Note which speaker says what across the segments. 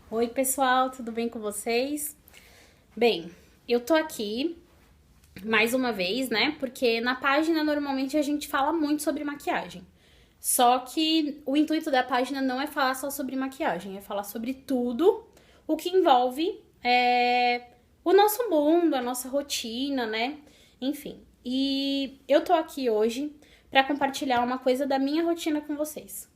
Speaker 1: Oi, pessoal, tudo bem com vocês? Bem, eu tô aqui mais uma vez, né? Porque na página normalmente a gente fala muito sobre maquiagem. Só que o intuito da página não é falar só sobre maquiagem, é falar sobre tudo o que envolve o nosso mundo, a nossa rotina, né? Enfim. E eu tô aqui hoje pra compartilhar uma coisa da minha rotina com vocês.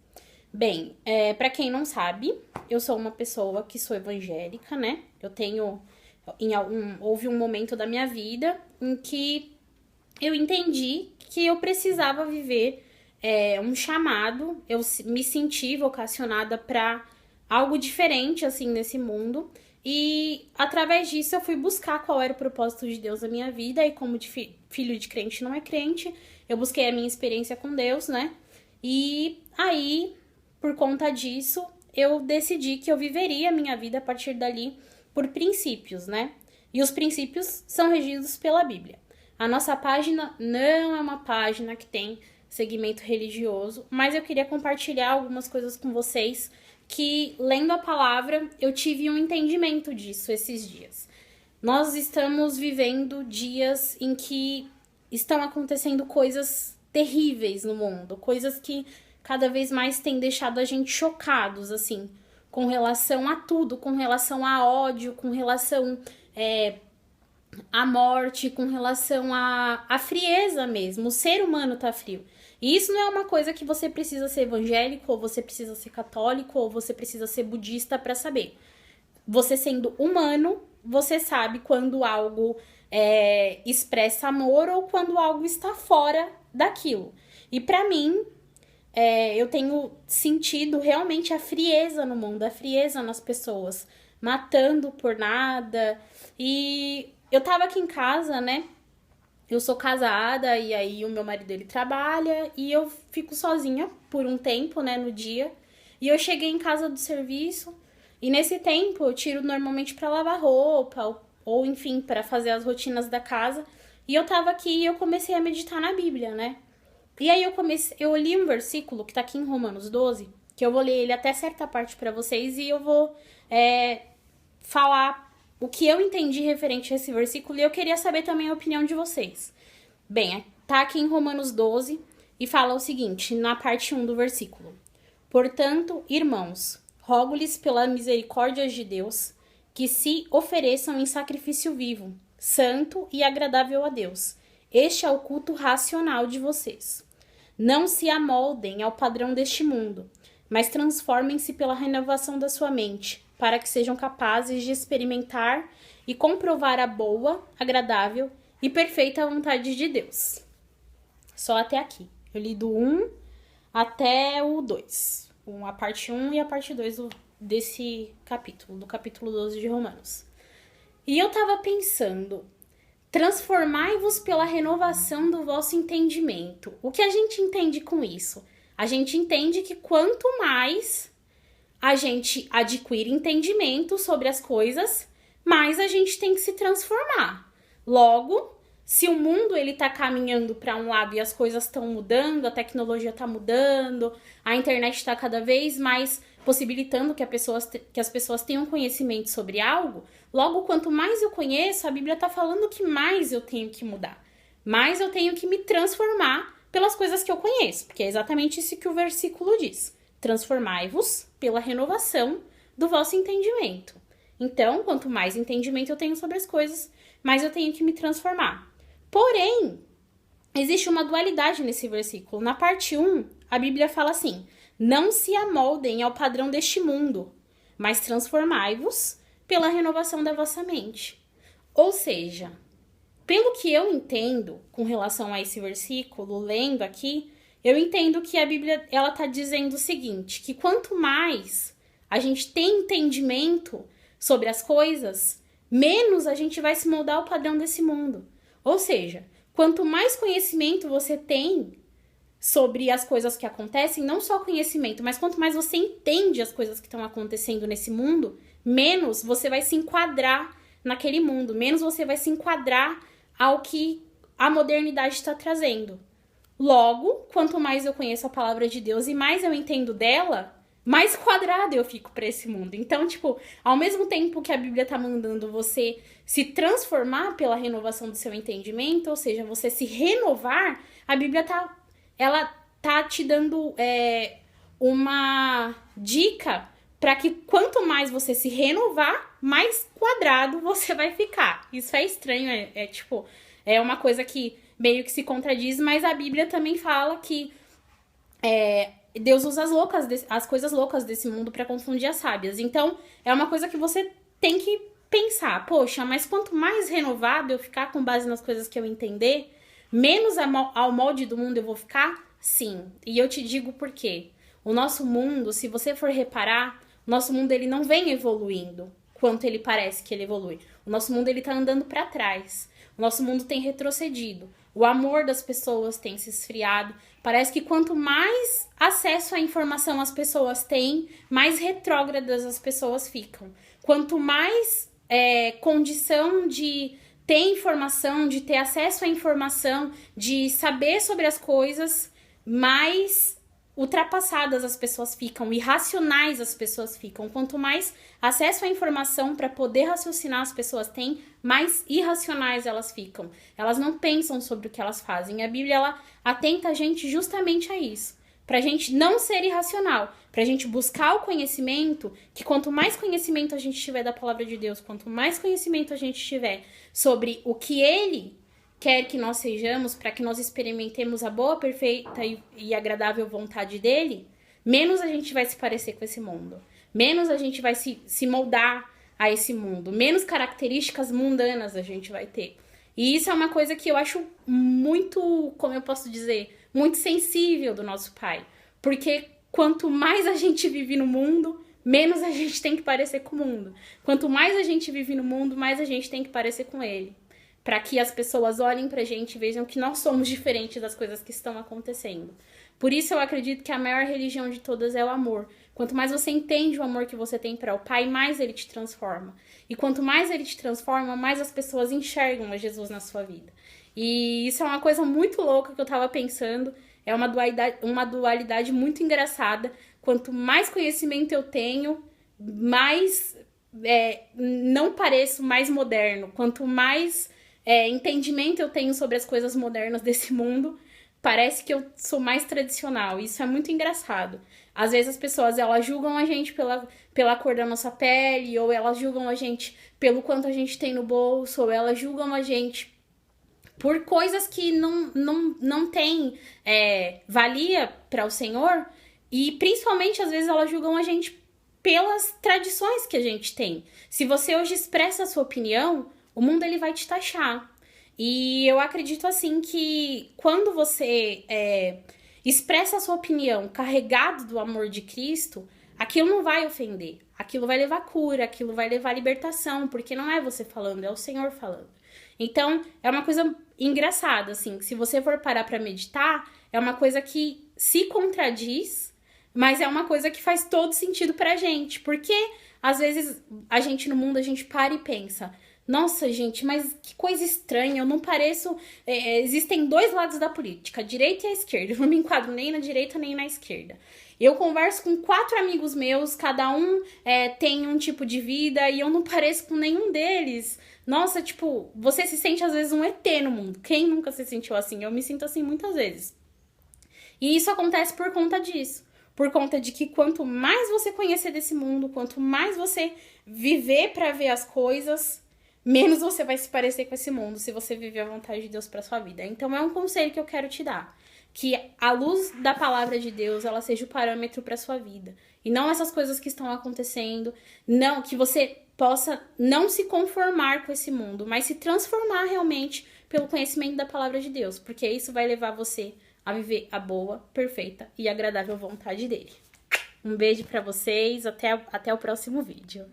Speaker 1: Bem, para quem não sabe, eu sou uma pessoa que sou evangélica, né? Eu tenho. Houve um momento da minha vida em que eu entendi que eu precisava viver um chamado, me senti vocacionada para algo diferente, assim, nesse mundo. E através disso eu fui buscar qual era o propósito de Deus na minha vida. E como filho de crente não é crente, eu busquei a minha experiência com Deus, né? E aí, por conta disso, eu decidi que eu viveria a minha vida a partir dali por princípios, né? E os princípios são regidos pela Bíblia. A nossa página não é uma página que tem segmento religioso, mas eu queria compartilhar algumas coisas com vocês que, lendo a palavra, eu tive um entendimento disso esses dias. Nós estamos vivendo dias em que estão acontecendo coisas terríveis no mundo, coisas que cada vez mais têm deixado a gente chocados, assim, com relação a tudo, com relação a ódio, com relação à morte, com relação à frieza mesmo. O ser humano tá frio. E isso não é uma coisa que você precisa ser evangélico, ou você precisa ser católico, ou você precisa ser budista para saber. Você sendo humano, você sabe quando algo expressa amor ou quando algo está fora daquilo. E para mim, eu tenho sentido realmente a frieza no mundo, a frieza nas pessoas, matando por nada. E eu tava aqui em casa, né? Eu sou casada e aí o meu marido ele trabalha e eu fico sozinha por um tempo, né, no dia. E eu cheguei em casa do serviço e nesse tempo eu tiro normalmente pra lavar roupa ou enfim, pra fazer as rotinas da casa. E eu tava aqui e eu comecei a meditar na Bíblia, né? E aí eu li um versículo que tá aqui em Romanos 12, que eu vou ler ele até certa parte pra vocês e eu vou falar o que eu entendi referente a esse versículo e eu queria saber também a opinião de vocês. Bem, tá aqui em Romanos 12 e fala o seguinte, na parte 1 do versículo. Portanto, irmãos, rogo-lhes pela misericórdia de Deus que se ofereçam em sacrifício vivo, santo e agradável a Deus. Este é o culto racional de vocês. Não se amoldem ao padrão deste mundo, mas transformem-se pela renovação da sua mente, para que sejam capazes de experimentar e comprovar a boa, agradável e perfeita vontade de Deus. Só até aqui. Eu li do 1 até o 2. A parte 1 e a parte 2 desse capítulo, do capítulo 12 de Romanos. E eu tava pensando, transformai-vos pela renovação do vosso entendimento. O que a gente entende com isso? A gente entende que quanto mais a gente adquire entendimento sobre as coisas, mais a gente tem que se transformar. Logo, se o mundo ele tá caminhando para um lado e as coisas estão mudando, a tecnologia tá mudando, a internet está cada vez mais possibilitando que as pessoas tenham conhecimento sobre algo, logo, quanto mais eu conheço, a Bíblia tá falando que mais eu tenho que mudar. Mais eu tenho que me transformar pelas coisas que eu conheço, porque é exatamente isso que o versículo diz. Transformai-vos pela renovação do vosso entendimento. Então, quanto mais entendimento eu tenho sobre as coisas, mais eu tenho que me transformar. Porém, existe uma dualidade nesse versículo. Na parte 1, a Bíblia fala assim: não se amoldem ao padrão deste mundo, mas transformai-vos pela renovação da vossa mente. Ou seja, pelo que eu entendo com relação a esse versículo, lendo aqui, eu entendo que a Bíblia ela tá dizendo o seguinte, que quanto mais a gente tem entendimento sobre as coisas, menos a gente vai se moldar ao padrão desse mundo. Ou seja, quanto mais conhecimento você tem sobre as coisas que acontecem, não só conhecimento, mas quanto mais você entende as coisas que estão acontecendo nesse mundo, menos você vai se enquadrar naquele mundo, menos você vai se enquadrar ao que a modernidade está trazendo. Logo, quanto mais eu conheço a palavra de Deus e mais eu entendo dela, mais quadrada eu fico pra esse mundo. Então, tipo, ao mesmo tempo que a Bíblia tá mandando você se transformar pela renovação do seu entendimento, ou seja, você se renovar, a Bíblia ela tá te dando uma dica para que quanto mais você se renovar, mais quadrado você vai ficar. Isso é estranho, tipo, é uma coisa que meio que se contradiz, mas a Bíblia também fala que Deus usa as coisas loucas desse mundo para confundir as sábias. Então, é uma coisa que você tem que pensar. Poxa, mas quanto mais renovado eu ficar com base nas coisas que eu entender, menos ao molde do mundo eu vou ficar? Sim. E eu te digo por quê. O nosso mundo, se você for reparar, o nosso mundo ele não vem evoluindo quanto ele parece que ele evolui. O nosso mundo ele tá andando para trás. O nosso mundo tem retrocedido. O amor das pessoas tem se esfriado. Parece que quanto mais acesso à informação as pessoas têm, mais retrógradas as pessoas ficam. Quanto mais condição de ter informação, de ter acesso à informação, de saber sobre as coisas, mais ultrapassadas as pessoas ficam, irracionais as pessoas ficam. Quanto mais acesso à informação para poder raciocinar as pessoas têm, mais irracionais elas ficam. Elas não pensam sobre o que elas fazem. A Bíblia, ela atenta a gente justamente a isso. Pra gente não ser irracional, pra gente buscar o conhecimento, que quanto mais conhecimento a gente tiver da palavra de Deus, quanto mais conhecimento a gente tiver sobre o que Ele quer que nós sejamos, para que nós experimentemos a boa, perfeita e agradável vontade dele, menos a gente vai se parecer com esse mundo. Menos a gente vai se moldar a esse mundo. Menos características mundanas a gente vai ter. E isso é uma coisa que eu acho muito, como eu posso dizer, muito sensível do nosso Pai. Porque quanto mais a gente vive no mundo, menos a gente tem que parecer com o mundo. Quanto mais a gente vive no mundo, mais a gente tem que parecer com ele. Para que as pessoas olhem pra gente e vejam que nós somos diferentes das coisas que estão acontecendo. Por isso eu acredito que a maior religião de todas é o amor. Quanto mais você entende o amor que você tem para o Pai, mais ele te transforma. E quanto mais ele te transforma, mais as pessoas enxergam a Jesus na sua vida. E isso é uma coisa muito louca que eu tava pensando. É uma dualidade muito engraçada. Quanto mais conhecimento eu tenho, mais não pareço mais moderno. Quanto mais entendimento eu tenho sobre as coisas modernas desse mundo, parece que eu sou mais tradicional. Isso é muito engraçado. Às vezes as pessoas, elas julgam a gente pela cor da nossa pele, ou elas julgam a gente pelo quanto a gente tem no bolso, ou elas julgam a gente por coisas que não tem valia para o Senhor. E principalmente, às vezes, elas julgam a gente pelas tradições que a gente tem. Se você hoje expressa a sua opinião, o mundo ele vai te taxar. E eu acredito assim que quando você expressa a sua opinião carregado do amor de Cristo, aquilo não vai ofender. Aquilo vai levar cura, aquilo vai levar libertação, porque não é você falando, é o Senhor falando. Então, é uma coisa engraçada, assim, se você for parar pra meditar, é uma coisa que se contradiz, mas é uma coisa que faz todo sentido pra gente, porque às vezes a gente no mundo, a gente para e pensa, nossa, gente, mas que coisa estranha, eu não pareço... existem dois lados da política, a direita e a esquerda. Eu não me enquadro nem na direita nem na esquerda. Eu converso com 4 amigos meus, cada um tem um tipo de vida e eu não pareço com nenhum deles. Nossa, tipo, você se sente às vezes um ET no mundo. Quem nunca se sentiu assim? Eu me sinto assim muitas vezes. E isso acontece por conta disso. Por conta de que quanto mais você conhecer desse mundo, quanto mais você viver pra ver as coisas, menos você vai se parecer com esse mundo se você viver a vontade de Deus pra sua vida. Então é um conselho que eu quero te dar. Que a luz da palavra de Deus, ela seja o parâmetro pra sua vida. E não essas coisas que estão acontecendo. Não, que você possa não se conformar com esse mundo, mas se transformar realmente pelo conhecimento da palavra de Deus. Porque isso vai levar você a viver a boa, perfeita e agradável vontade dele. Um beijo pra vocês, até o próximo vídeo.